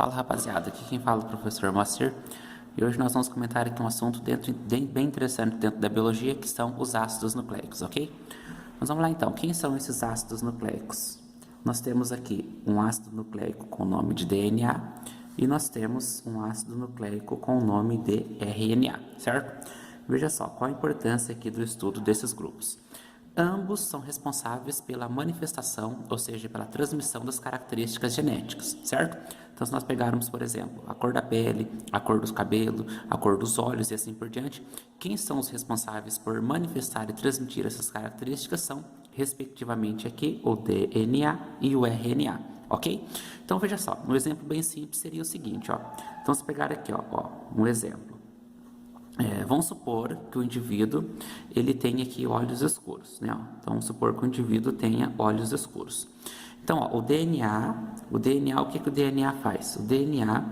Fala rapaziada, aqui quem fala é o professor Moacir e hoje nós vamos comentar aqui um assunto bem interessante dentro da biologia, que são os ácidos nucleicos, ok? Mas vamos lá então, quem são esses ácidos nucleicos? Nós temos aqui um ácido nucleico com o nome de DNA e nós temos um ácido nucleico com o nome de RNA, certo? Veja só, qual a importância aqui do estudo desses grupos. Ambos são responsáveis pela manifestação, ou seja, pela transmissão das características genéticas, certo? Então, se nós pegarmos, por exemplo, a cor da pele, a cor dos cabelos, a cor dos olhos e assim por diante, quem são os responsáveis por manifestar e transmitir essas características são, respectivamente, aqui o DNA e o RNA, ok? Então, veja só, um exemplo bem simples seria o seguinte, ó. Então, se pegar aqui, ó um exemplo. Vamos supor que o indivíduo ele tenha aqui olhos escuros, né? Então, vamos supor que o indivíduo tenha olhos escuros. Então, ó, o DNA, o que o DNA faz? O DNA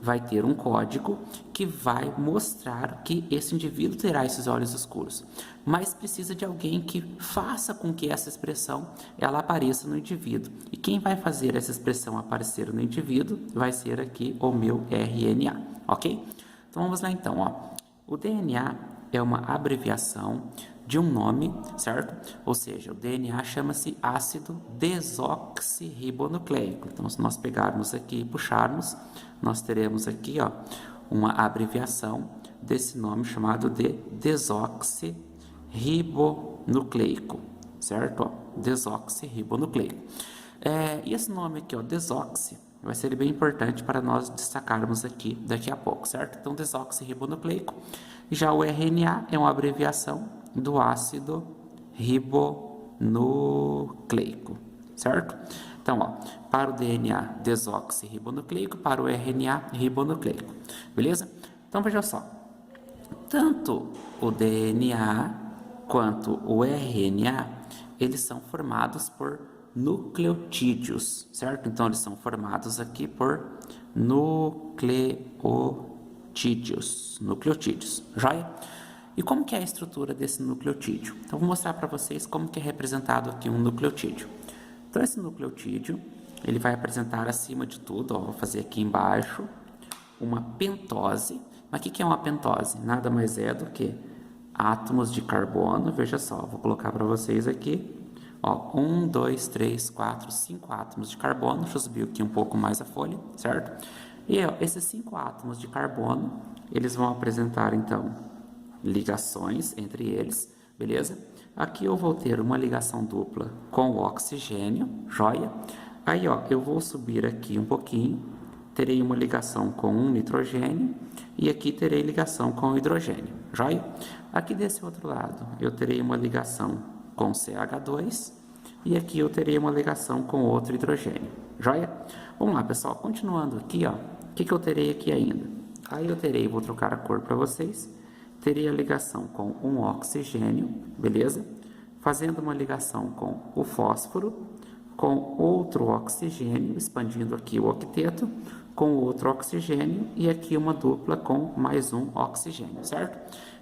vai ter um código que vai mostrar que esse indivíduo terá esses olhos escuros, mas precisa de alguém que faça com que essa expressão ela apareça no indivíduo. E quem vai fazer essa expressão aparecer no indivíduo vai ser aqui o meu RNA, ok? Então, vamos lá então, ó. O DNA é uma abreviação de um nome, certo? Ou seja, o DNA chama-se ácido desoxirribonucleico. Então, se nós pegarmos aqui e puxarmos, nós teremos aqui, ó, uma abreviação desse nome chamado de desoxirribonucleico, certo? Ó, desoxirribonucleico. E esse nome aqui, ó, desoxi, vai ser bem importante para nós destacarmos aqui daqui a pouco, certo? Então, desoxirribonucleico. Já o RNA é uma abreviação do ácido ribonucleico, certo? Então, ó, para o DNA, desoxirribonucleico, para o RNA, ribonucleico, beleza? Então, veja só, tanto o DNA quanto o RNA, eles são formados por nucleotídeos, certo? Então, eles são formados aqui por nucleotídeos, joia? E como que é a estrutura desse nucleotídeo? Então, vou mostrar para vocês como que é representado aqui um nucleotídeo. Então, esse nucleotídeo, ele vai apresentar acima de tudo, ó, vou fazer aqui embaixo, uma pentose. Mas o que é uma pentose? Nada mais é do que átomos de carbono, veja só, vou colocar para vocês aqui, ó, 1, 2, 3, 4, 5 átomos de carbono. Deixa eu subir aqui um pouco mais a folha, certo? E ó, esses 5 átomos de carbono, eles vão apresentar, então, ligações entre eles, beleza? Aqui eu vou ter uma ligação dupla com o oxigênio, joia? Aí, ó, eu vou subir aqui um pouquinho, terei uma ligação com um nitrogênio e aqui terei ligação com o hidrogênio, joia? Aqui desse outro lado, eu terei uma ligação com CH2 e aqui eu terei uma ligação com outro hidrogênio, joia? Vamos lá, pessoal, continuando aqui, ó, o que eu terei aqui ainda? Aí eu terei, vou trocar a cor para vocês, terei a ligação com um oxigênio, beleza? Fazendo uma ligação com o fósforo, com outro oxigênio, expandindo aqui o octeto, com outro oxigênio e aqui uma dupla com mais um oxigênio, certo?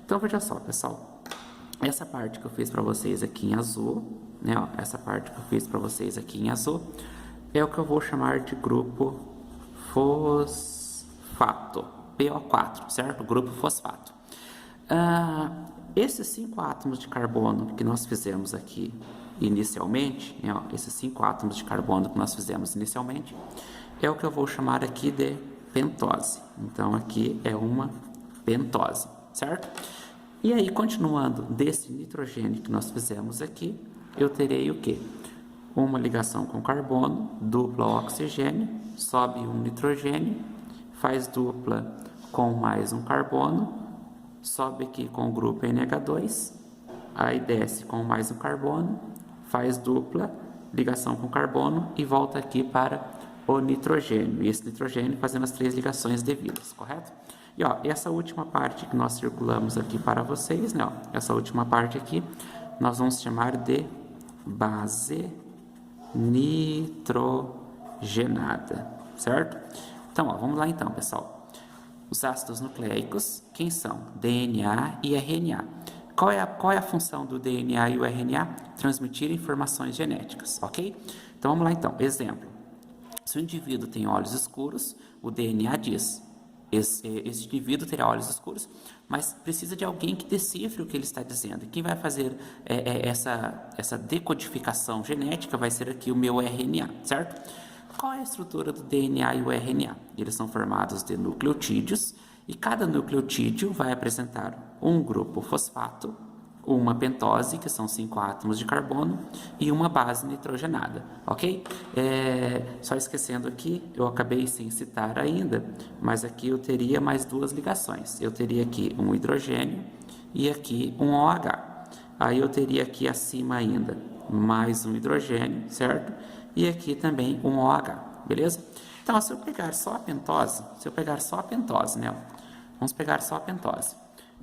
Então, veja só, pessoal. Essa parte que eu fiz para vocês aqui em azul, né, ó, essa parte que eu fiz para vocês aqui em azul, é o que eu vou chamar de grupo fosfato, PO4, certo? Grupo fosfato. Esses 5 átomos de carbono que nós fizemos aqui inicialmente, né, ó, esses 5 átomos de carbono que nós fizemos inicialmente, é o que eu vou chamar aqui de pentose. Então, aqui é uma pentose, certo? E aí, continuando desse nitrogênio que nós fizemos aqui, eu terei o quê? Uma ligação com carbono, dupla oxigênio, sobe um nitrogênio, faz dupla com mais um carbono, sobe aqui com o grupo NH2, aí desce com mais um carbono, faz dupla, ligação com carbono e volta aqui para o nitrogênio. E esse nitrogênio fazendo as 3 ligações devidas, correto? E ó, essa última parte que nós circulamos aqui para vocês, né, ó, essa última parte aqui, nós vamos chamar de base nitrogenada, certo? Então, ó, vamos lá então, pessoal. Os ácidos nucleicos, quem são? DNA e RNA. Qual é a função do DNA e o RNA? Transmitir informações genéticas, ok? Então, vamos lá então. Exemplo. Se o indivíduo tem olhos escuros, O DNA diz, esse indivíduo terá olhos escuros, mas precisa de alguém que decifre o que ele está dizendo. Quem vai fazer essa decodificação genética vai ser aqui o meu RNA, certo? Qual é a estrutura do DNA e o RNA? Eles são formados de nucleotídeos e cada nucleotídeo vai apresentar um grupo fosfato, uma pentose, que são 5 átomos de carbono, e uma base nitrogenada, ok? Só esquecendo aqui, eu acabei sem citar ainda, mas aqui eu teria mais 2 ligações. Eu teria aqui um hidrogênio e aqui um OH. Aí eu teria aqui acima ainda mais um hidrogênio, certo? E aqui também um OH, beleza? Então, se eu pegar só a pentose, né? Vamos pegar só a pentose.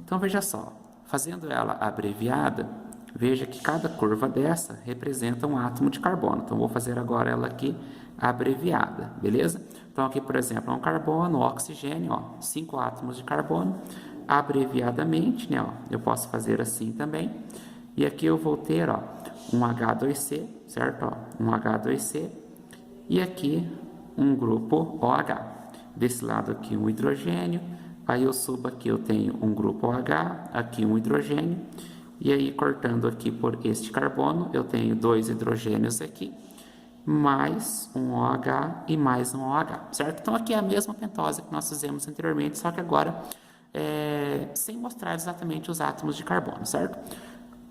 Então, veja só. Fazendo ela abreviada, veja que cada curva dessa representa um átomo de carbono. Então, vou fazer agora ela aqui abreviada, beleza? Então, aqui, por exemplo, é um carbono, oxigênio, ó, 5 átomos de carbono. Abreviadamente, né, ó, eu posso fazer assim também. E aqui eu vou ter, ó, um H2C, certo? Ó, um H2C. E aqui um grupo OH. Desse lado aqui um hidrogênio. Aí eu subo aqui, eu tenho um grupo OH, aqui um hidrogênio, e aí cortando aqui por este carbono, eu tenho 2 hidrogênios aqui, mais um OH e mais um OH, certo? Então aqui é a mesma pentose que nós fizemos anteriormente, só que agora sem mostrar exatamente os átomos de carbono, certo?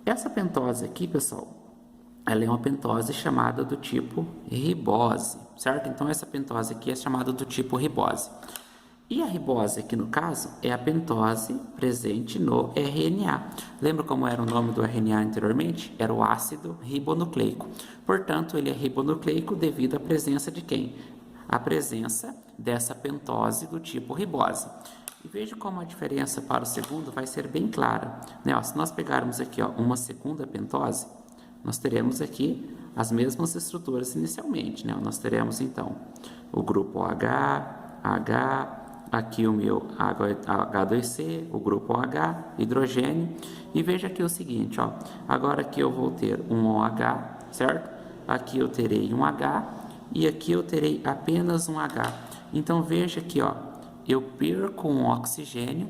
Essa pentose aqui, pessoal, ela é uma pentose chamada do tipo ribose, certo? Então essa pentose aqui é chamada do tipo ribose. E a ribose aqui no caso é a pentose presente no RNA. Lembra como era o nome do RNA anteriormente? Era o ácido ribonucleico. Portanto, ele é ribonucleico devido à presença de quem? A presença dessa pentose do tipo ribose. E veja como a diferença para o segundo vai ser bem clara, né? Ó, se nós pegarmos aqui, ó, uma segunda pentose, nós teremos aqui as mesmas estruturas inicialmente, né? Nós teremos então o grupo H, aqui o meu H2C, o grupo OH, hidrogênio, e veja aqui o seguinte, ó, agora aqui eu vou ter um OH, certo? Aqui eu terei um H, e aqui eu terei apenas um H. Então veja aqui, ó, eu perco um oxigênio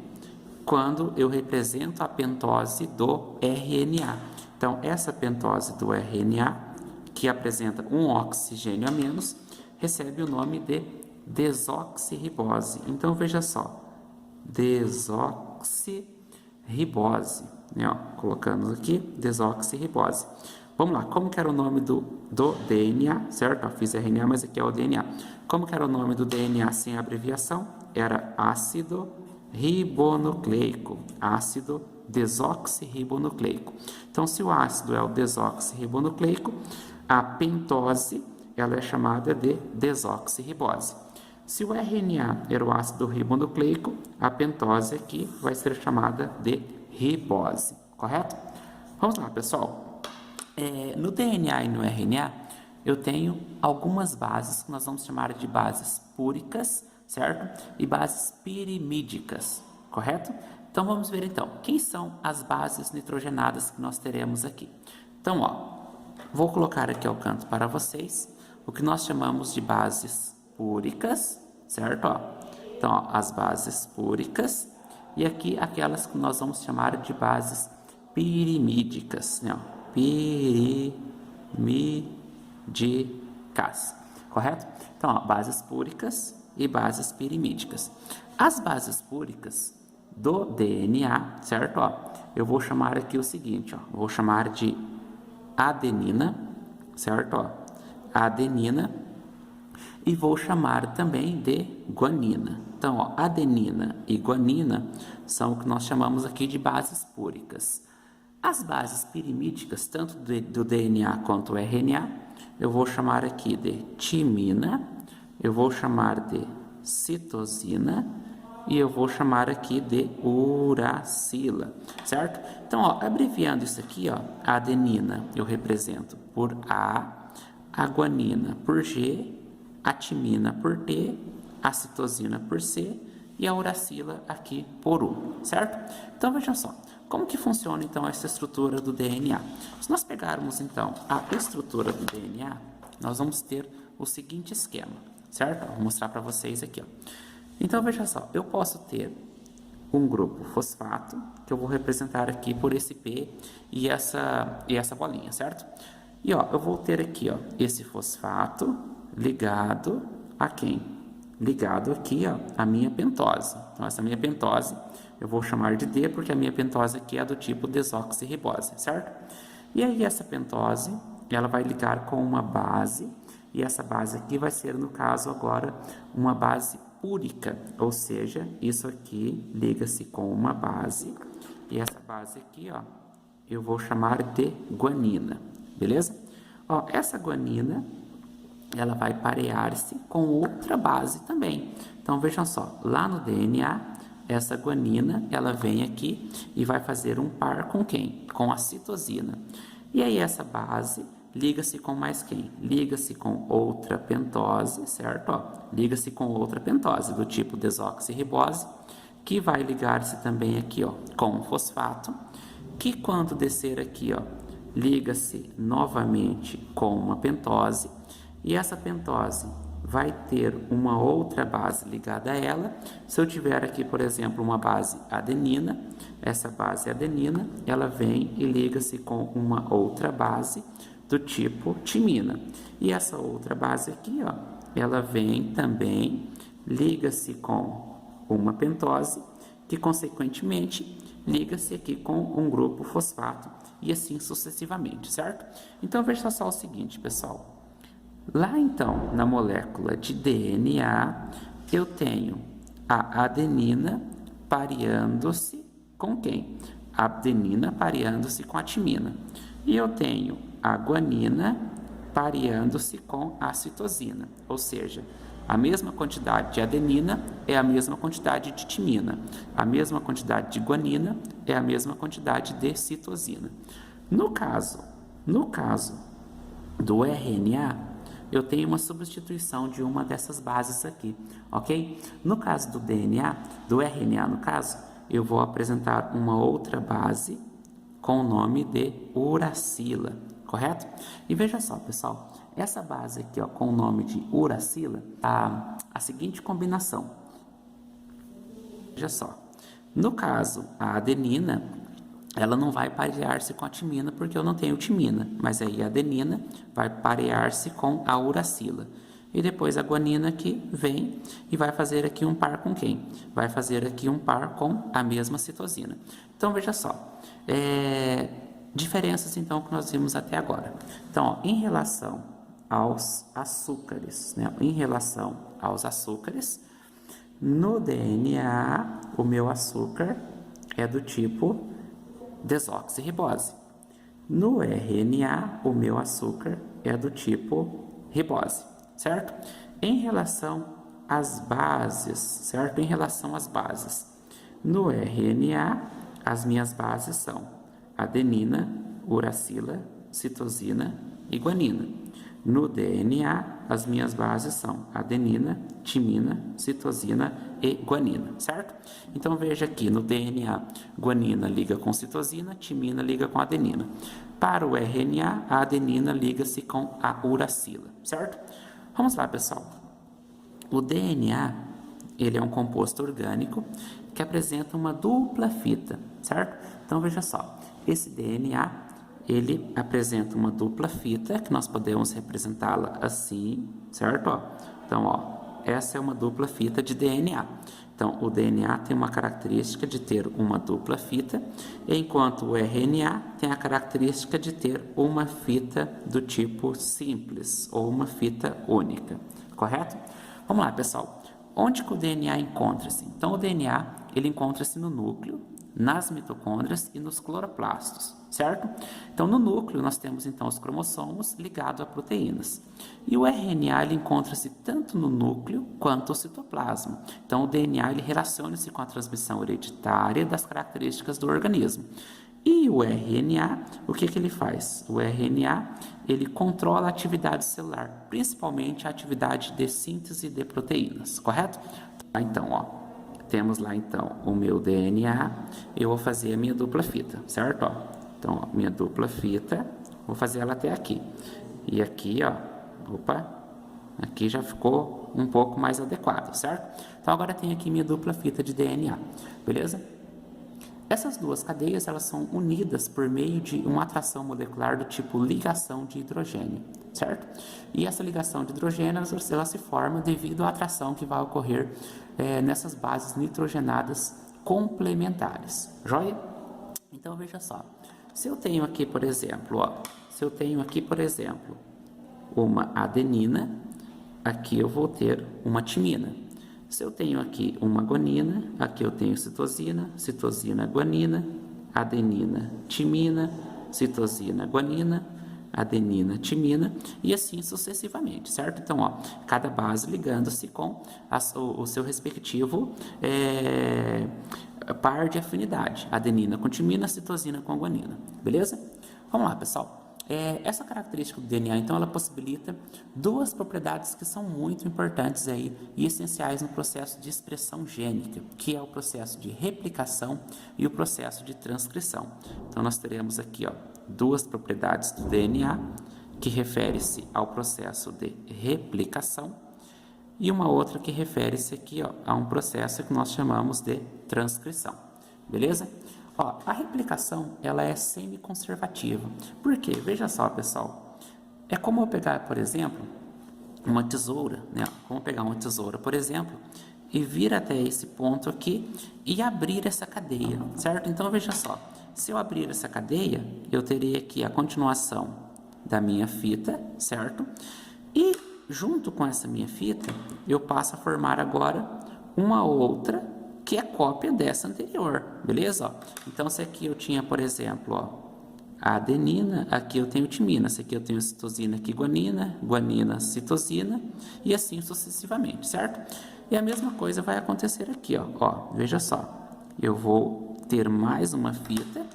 quando eu represento a pentose do RNA. Então essa pentose do RNA, que apresenta um oxigênio a menos, recebe o nome de desoxirribose. Então veja só, desoxirribose, né? Ó, colocamos aqui desoxirribose. Vamos lá, como que era o nome do DNA, certo? Eu fiz RNA, mas aqui é o DNA. Como que era o nome do DNA sem abreviação? Era ácido ribonucleico, ácido desoxirribonucleico. Então, se o ácido é o desoxirribonucleico, a pentose ela é chamada de desoxirribose. Se o RNA era o ácido ribonucleico, a pentose aqui vai ser chamada de ribose, correto? Vamos lá, pessoal. No DNA e no RNA, eu tenho algumas bases que nós vamos chamar de bases púricas, certo? E bases pirimídicas, correto? Então, vamos ver então, quem são as bases nitrogenadas que nós teremos aqui. Então, ó, vou colocar aqui ao canto para vocês o que nós chamamos de bases púricas, certo? Ó, então, ó, as bases púricas e aqui aquelas que nós vamos chamar de bases pirimídicas, né? Ó, pirimídicas, correto? Então, ó, bases púricas e bases pirimídicas. As bases púricas do DNA, certo? Ó, eu vou chamar aqui o seguinte, ó, vou chamar de adenina, certo? Ó, adenina, e vou chamar também de guanina. Então, ó, adenina e guanina são o que nós chamamos aqui de bases púricas. As bases pirimídicas, tanto do DNA quanto do RNA, eu vou chamar aqui de timina, eu vou chamar de citosina e eu vou chamar aqui de uracila, certo? Então, ó, abreviando isso aqui, ó, a adenina eu represento por A, a guanina por G, a timina por T, a citosina por C e a uracila aqui por U, certo? Então, vejam só, como que funciona então essa estrutura do DNA? Se nós pegarmos então a estrutura do DNA, nós vamos ter o seguinte esquema, certo? Vou mostrar para vocês aqui, ó. Então, veja só, eu posso ter um grupo fosfato, que eu vou representar aqui por esse P e essa bolinha, certo? E ó, eu vou ter aqui, ó, esse fosfato ligado a quem? Ligado aqui, ó, a minha pentose. Então, essa minha pentose eu vou chamar de D, porque a minha pentose aqui é do tipo desoxirribose, certo? E aí essa pentose, ela vai ligar com uma base, e essa base aqui vai ser, no caso agora, uma base púrica, ou seja, isso aqui liga-se com uma base, e essa base aqui, ó, eu vou chamar de guanina, beleza? Ó, essa guanina, ela vai parear-se com outra base também. Então, vejam só, lá no DNA, essa guanina, ela vem aqui e vai fazer um par com quem? Com a citosina. E aí essa base liga-se com mais quem? Liga-se com outra pentose, certo? Liga-se com outra pentose do tipo desoxirribose, que vai ligar-se também aqui, ó, com um fosfato, que quando descer aqui, ó, liga-se novamente com uma pentose, e essa pentose vai ter uma outra base ligada a ela. Se eu tiver aqui, por exemplo, uma base adenina, essa base adenina, ela vem e liga-se com uma outra base do tipo timina. E essa outra base aqui, ó, ela vem também, liga-se com uma pentose, que consequentemente liga-se aqui com um grupo fosfato e assim sucessivamente, certo? Então veja só o seguinte, pessoal. Lá então, na molécula de DNA, eu tenho a adenina pareando-se com quem? A adenina pareando-se com a timina. E eu tenho a guanina pareando-se com a citosina, ou seja, a mesma quantidade de adenina é a mesma quantidade de timina, a mesma quantidade de guanina é a mesma quantidade de citosina. No caso do RNA, eu tenho uma substituição de uma dessas bases aqui, ok? No caso do DNA, do RNA no caso, eu vou apresentar uma outra base com o nome de uracila, correto? E veja só, pessoal, essa base aqui, ó, com o nome de uracila, a seguinte combinação. Veja só, no caso, a adenina, ela não vai parear-se com a timina porque eu não tenho timina, mas aí a adenina vai parear-se com a uracila. E depois a guanina aqui vem e vai fazer aqui um par com quem? Vai fazer aqui um par com a mesma citosina. Então veja só, diferenças então que nós vimos até agora. Então, ó, em relação aos açúcares, né? Em relação aos açúcares, no DNA o meu açúcar é do tipo desoxirribose. No RNA, o meu açúcar é do tipo ribose, certo? Em relação às bases, certo? Em relação às bases, no RNA, as minhas bases são adenina, uracila, citosina e guanina. No DNA, as minhas bases são adenina, timina, citosina e guanina, certo? Então veja aqui, no DNA, guanina liga com citosina, timina liga com adenina. Para o RNA, a adenina liga-se com a uracila, certo? Vamos lá, pessoal. O DNA, ele é um composto orgânico que apresenta uma dupla fita, certo? Então veja só, esse DNA ele apresenta uma dupla fita, que nós podemos representá-la assim, certo? Ó, então, ó, essa é uma dupla fita de DNA. Então, o DNA tem uma característica de ter uma dupla fita, enquanto o RNA tem a característica de ter uma fita do tipo simples, ou uma fita única, correto? Vamos lá, pessoal. Onde que o DNA encontra-se? Então, o DNA ele encontra-se no núcleo, nas mitocôndrias e nos cloroplastos, certo? Então, no núcleo, nós temos então os cromossomos ligados a proteínas. E o RNA ele encontra-se tanto no núcleo quanto no citoplasma. Então, o DNA ele relaciona-se com a transmissão hereditária das características do organismo. E o RNA, o que ele faz? O RNA ele controla a atividade celular, principalmente a atividade de síntese de proteínas, correto? Então, ó. Temos lá então o meu DNA, eu vou fazer a minha dupla fita, certo? Ó, então, ó, minha dupla fita, vou fazer ela até aqui. E aqui, ó, opa, aqui já ficou um pouco mais adequado, certo? Então agora eu tenho aqui minha dupla fita de DNA, beleza? Essas duas cadeias elas são unidas por meio de uma atração molecular do tipo ligação de hidrogênio, certo? E essa ligação de hidrogênio ela se forma devido à atração que vai ocorrer nessas bases nitrogenadas complementares, joia? Então veja só, se eu tenho aqui, por exemplo, uma adenina, aqui eu vou ter uma timina. Se eu tenho aqui uma guanina, aqui eu tenho citosina, citosina, guanina, adenina, timina, citosina, guanina, adenina, timina e assim sucessivamente, certo? Então, ó, cada base ligando-se com o seu respectivo par de afinidade, adenina com timina, citosina com guanina, beleza? Vamos lá, pessoal. Essa característica do DNA, então, ela possibilita duas propriedades que são muito importantes aí e essenciais no processo de expressão gênica, que é o processo de replicação e o processo de transcrição. Então, nós teremos aqui, ó, duas propriedades do DNA que refere-se ao processo de replicação e uma outra que refere-se aqui, ó, a um processo que nós chamamos de transcrição, beleza? Ó, a replicação ela é semi-conservativa. Por quê? Veja só, pessoal. É como eu pegar, por exemplo, uma tesoura, né? Como pegar uma tesoura, por exemplo, e vir até esse ponto aqui e abrir essa cadeia, certo? Então veja só. Se eu abrir essa cadeia, eu teria aqui a continuação da minha fita, certo? E junto com essa minha fita, eu passo a formar agora uma outra que é cópia dessa anterior, beleza? Ó, então, se aqui eu tinha, por exemplo, ó, a adenina, aqui eu tenho timina, se aqui eu tenho citosina, aqui guanina, guanina, citosina e assim sucessivamente, certo? E a mesma coisa vai acontecer aqui, ó, veja só, eu vou ter mais uma fita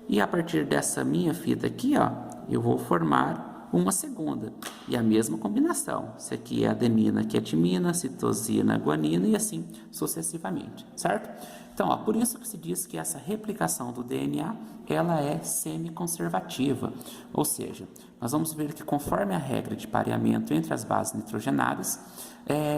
e a partir dessa minha fita aqui, ó, eu vou formar uma segunda, e a mesma combinação, se aqui é adenina, aqui é timina, citosina, guanina e assim sucessivamente, certo? Então, ó, por isso que se diz que essa replicação do DNA, ela é semi-conservativa, ou seja, nós vamos ver que conforme a regra de pareamento entre as bases nitrogenadas,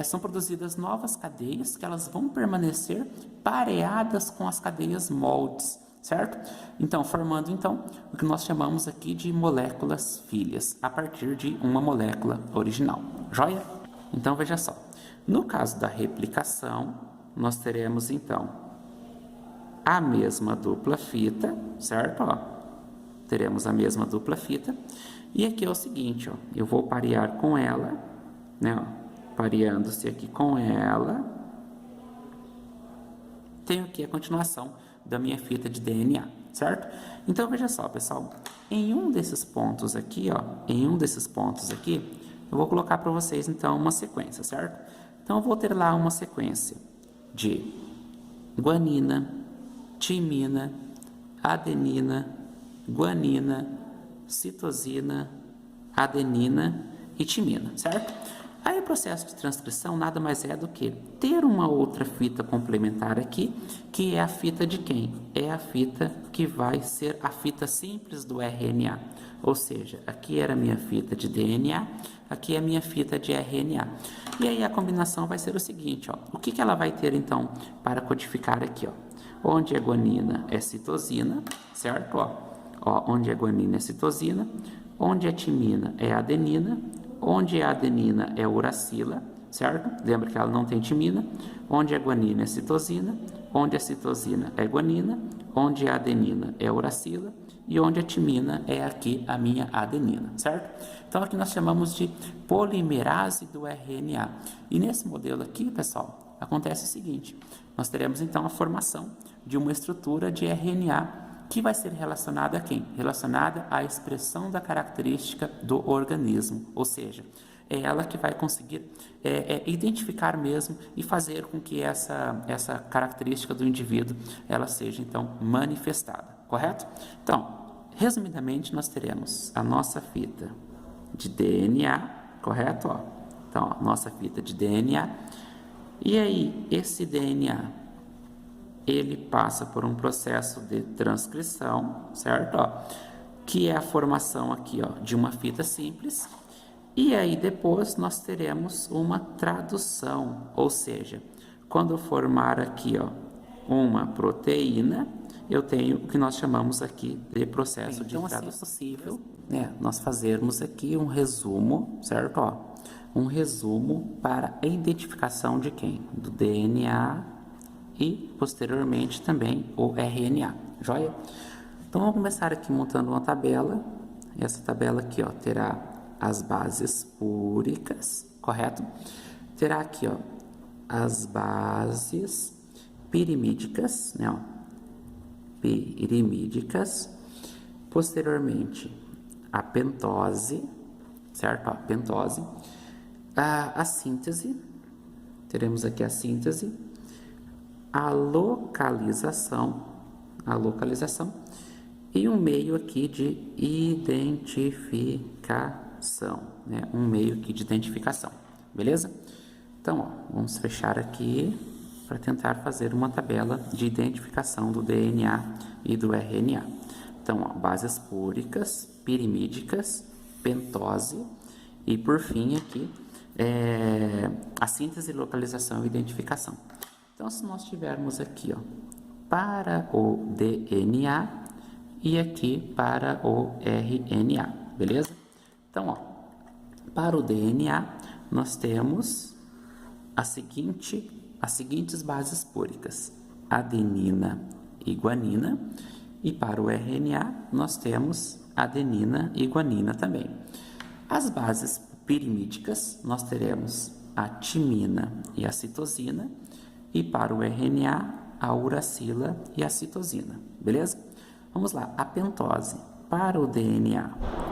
são produzidas novas cadeias que elas vão permanecer pareadas com as cadeias moldes, certo? Então, formando então o que nós chamamos aqui de moléculas filhas, a partir de uma molécula original, joia? Então, veja só, no caso da replicação, nós teremos então a mesma dupla fita, certo? Ó, teremos a mesma dupla fita, e aqui é o seguinte, ó, eu vou parear com ela, né? Ó, pareando-se aqui com ela, tenho aqui a continuação da minha fita de DNA, certo? Então, veja só, pessoal, em um desses pontos aqui, ó, eu vou colocar para vocês, então, uma sequência, certo? Então, eu vou ter lá uma sequência de guanina, timina, adenina, guanina, citosina, adenina e timina, certo? Aí o processo de transcrição nada mais é do que ter uma outra fita complementar aqui, que é a fita de quem? É a fita que vai ser a fita simples do RNA. Ou seja, aqui era a minha fita de DNA, aqui é a minha fita de RNA. E aí a combinação vai ser o seguinte, ó. O que que ela vai ter então para codificar aqui, ó? Onde é guanina é citosina, certo? Ó, onde é guanina é citosina, onde é timina é adenina, onde a adenina é uracila, certo? Lembra que ela não tem timina. Onde a guanina é citosina, onde a citosina é guanina, onde a adenina é uracila e onde a timina é aqui a minha adenina, certo? Então aqui nós chamamos de polimerase do RNA. E nesse modelo aqui, pessoal, acontece o seguinte: nós teremos então a formação de uma estrutura de RNA que vai ser relacionada a quem? Relacionada à expressão da característica do organismo, ou seja, é ela que vai conseguir identificar mesmo e fazer com que essa característica do indivíduo ela seja então manifestada, correto? Então, resumidamente, nós teremos a nossa fita de DNA, correto? Ó. Então, a nossa fita de DNA, e aí esse DNA ele passa por um processo de transcrição, certo? Ó, que é a formação aqui, ó, de uma fita simples, E aí depois nós teremos uma tradução, ou seja, quando eu formar aqui, ó, uma proteína, eu tenho o que nós chamamos aqui de processo de tradução. Assim é possível, né, nós fazermos aqui um resumo, certo? Ó, um resumo para a identificação de quem? Do DNA e posteriormente também o RNA, joia? Então vamos começar aqui montando uma tabela. Essa tabela aqui, ó, terá as bases púricas, correto? Terá aqui, ó, as bases pirimídicas, né, ó, pirimídicas, posteriormente a pentose, certo? A pentose, a síntese, teremos aqui a síntese, a localização e um meio aqui de identificação, né? Um meio aqui de identificação, beleza? Então, ó, vamos fechar aqui para tentar fazer uma tabela de identificação do DNA e do RNA. Então, ó, bases púricas, pirimídicas, pentose e, por fim, aqui, a síntese, localização e identificação. Então, se nós tivermos aqui, ó, para o DNA e aqui para o RNA, beleza? Então, ó, para o DNA, nós temos as seguintes bases púricas, adenina e guanina, e para o RNA nós temos adenina e guanina também. As bases pirimídicas nós teremos a timina e a citosina, e para o RNA a uracila e a citosina, beleza? Vamos lá, a pentose para o DNA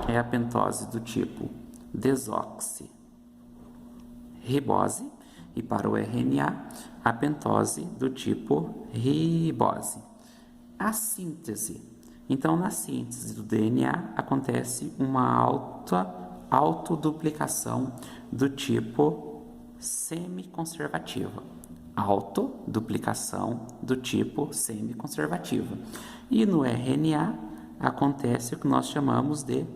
é a pentose do tipo desoxirribose, e para o RNA, a pentose do tipo ribose. A síntese. Então, na síntese do DNA, acontece uma autoduplicação do tipo semiconservativa. Autoduplicação do tipo semiconservativa. E no RNA, acontece o que nós chamamos de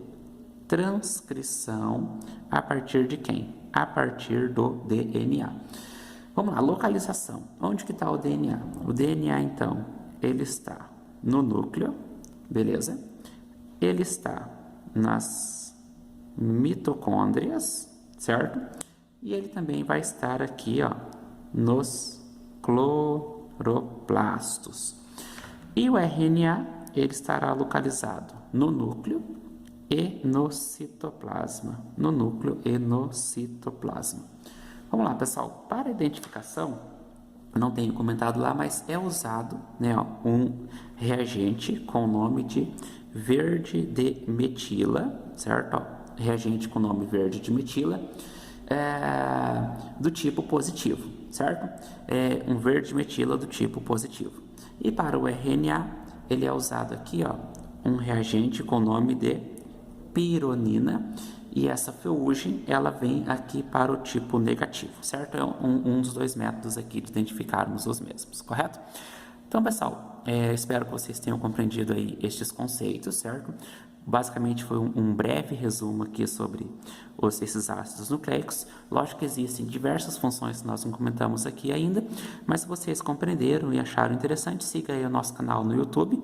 transcrição a partir de quem? A partir do DNA. Vamos lá, localização. Onde que está o DNA? O DNA, então, ele está no núcleo, beleza? Ele está nas mitocôndrias, certo? E ele também vai estar aqui, ó, nos cloroplastos. E o RNA, ele estará localizado no núcleo e no citoplasma. No núcleo e no citoplasma. Vamos lá, pessoal. Para identificação, não tenho comentado lá, mas é usado, né, ó, um reagente com o nome de verde de metila, certo? Ó, reagente com o nome verde de metila, do tipo positivo, certo? É um verde de metila do tipo positivo. E para o RNA, ele é usado aqui, ó, um reagente com o nome de pironina, e essa ferrugem ela vem aqui para o tipo negativo, certo? É um dos dois métodos aqui de identificarmos os mesmos, correto? Então, pessoal, espero que vocês tenham compreendido aí estes conceitos, certo? Basicamente foi um breve resumo aqui sobre esses ácidos nucleicos. Lógico que existem diversas funções que nós não comentamos aqui ainda, mas se vocês compreenderam e acharam interessante, siga aí o nosso canal no YouTube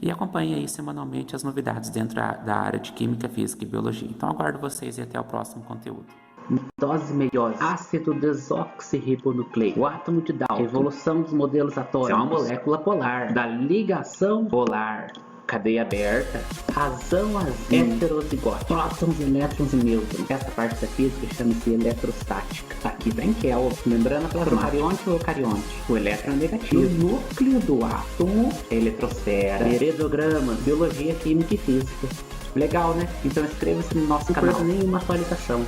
e acompanhe aí semanalmente as novidades dentro da área de Química, Física e Biologia. Então aguardo vocês e até o próximo conteúdo. Mitose, meiose, ácido desoxirribonucleico, o átomo de Dalton, evolução dos modelos atômicos, é uma molécula polar, da ligação polar, cadeia aberta, razão azul, heterozigótica, prótons, elétrons e nêutrons. Essa parte da física chama-se eletrostática. Aqui tem Kelvin, membrana plasmática, procarionte ou eucarionte. O elétron é negativo. No núcleo do átomo, eletrosfera, heredogramas, biologia, química e física. Legal, né? Então inscreva-se no nosso canal. Não perde nenhuma atualização.